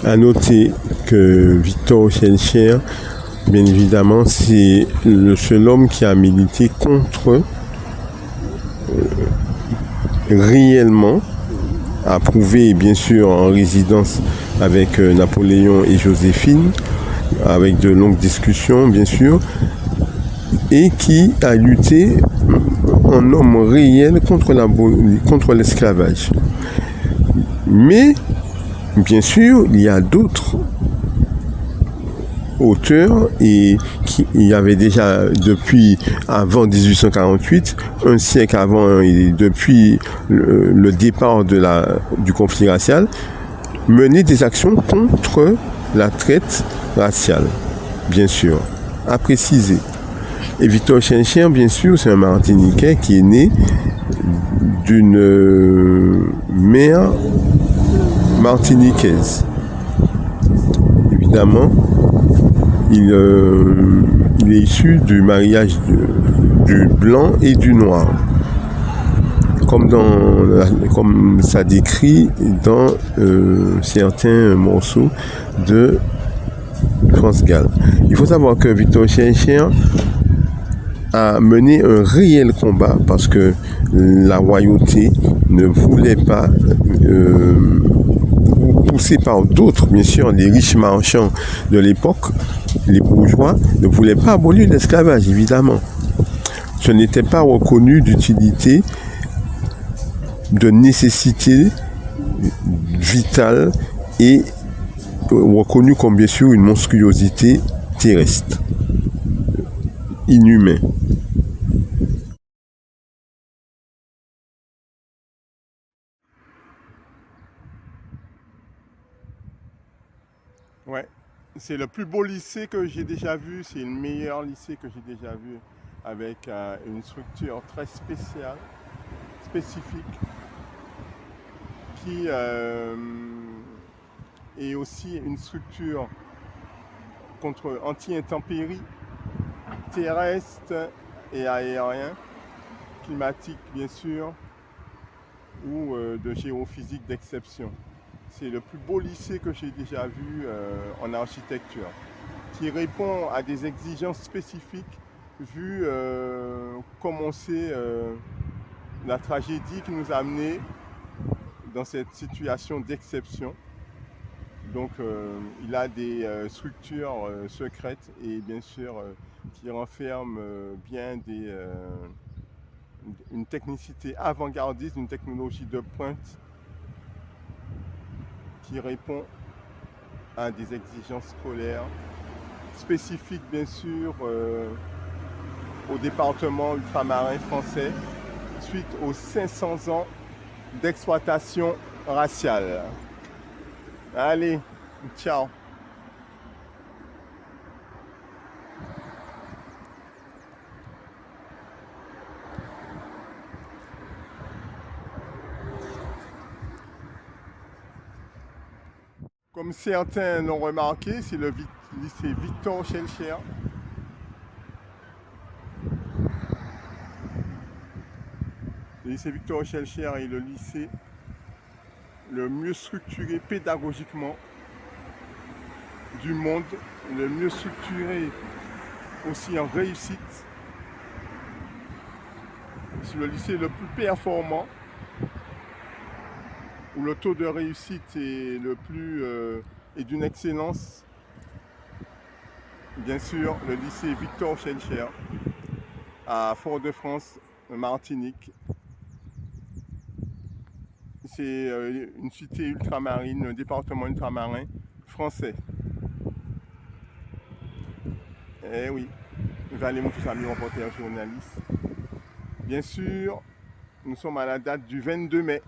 À noter que Victor Schœlcher, bien évidemment, c'est le seul homme qui a milité contre réellement, approuvé bien sûr en résidence avec Napoléon et Joséphine, avec de longues discussions bien sûr, et qui a lutté en homme réel contre l'esclavage. Mais, bien sûr, il y a d'autres auteurs et il y avait déjà depuis avant 1848, un siècle avant et depuis le départ du conflit racial, mené des actions contre la traite raciale, bien sûr, à préciser. Et Victor Schœlcher, bien sûr, c'est un Martiniquais qui est né d'une mère martiniquaise. Évidemment, il est issu du mariage du blanc et du noir, comme ça décrit dans certains morceaux de France Gall. Il faut savoir que Victor Schœlcher a mené un réel combat parce que la royauté ne voulait pas, poussée par d'autres, bien sûr, les riches marchands de l'époque, les bourgeois, ne voulaient pas abolir l'esclavage, évidemment. Ce n'était pas reconnu d'utilité, de nécessité vitale et reconnu comme bien sûr une monstruosité terrestre, inhumain. Ouais, c'est le plus beau lycée que j'ai déjà vu, c'est le meilleur lycée que j'ai déjà vu, avec une structure très spéciale, spécifique, qui est aussi une structure contre anti-intempéries terrestres et aériens, climatiques bien sûr, ou de géophysique d'exception. C'est le plus beau lycée que j'ai déjà vu en architecture, qui répond à des exigences spécifiques vu comment c'est la tragédie qui nous a amenés dans cette situation d'exception. Donc il a des structures secrètes et bien sûr qui renferment bien une technicité avant-gardiste, une technologie de pointe qui répond à des exigences scolaires spécifiques bien sûr au département ultramarin français suite aux 500 ans d'exploitation raciale. Allez, ciao. Comme certains l'ont remarqué, c'est le lycée Victor Schœlcher. Le lycée Victor Schœlcher est le lycée le mieux structuré pédagogiquement du monde, le mieux structuré aussi en réussite. C'est le lycée le plus performant, où le taux de réussite est le plus est d'une excellence. Bien sûr, le lycée Victor Schœlcher à Fort-de-France, Martinique. C'est une cité ultramarine, un département ultramarin français. Eh oui, Valérie Moutoussami, reporter journaliste. Bien sûr, nous sommes à la date du 22 mai.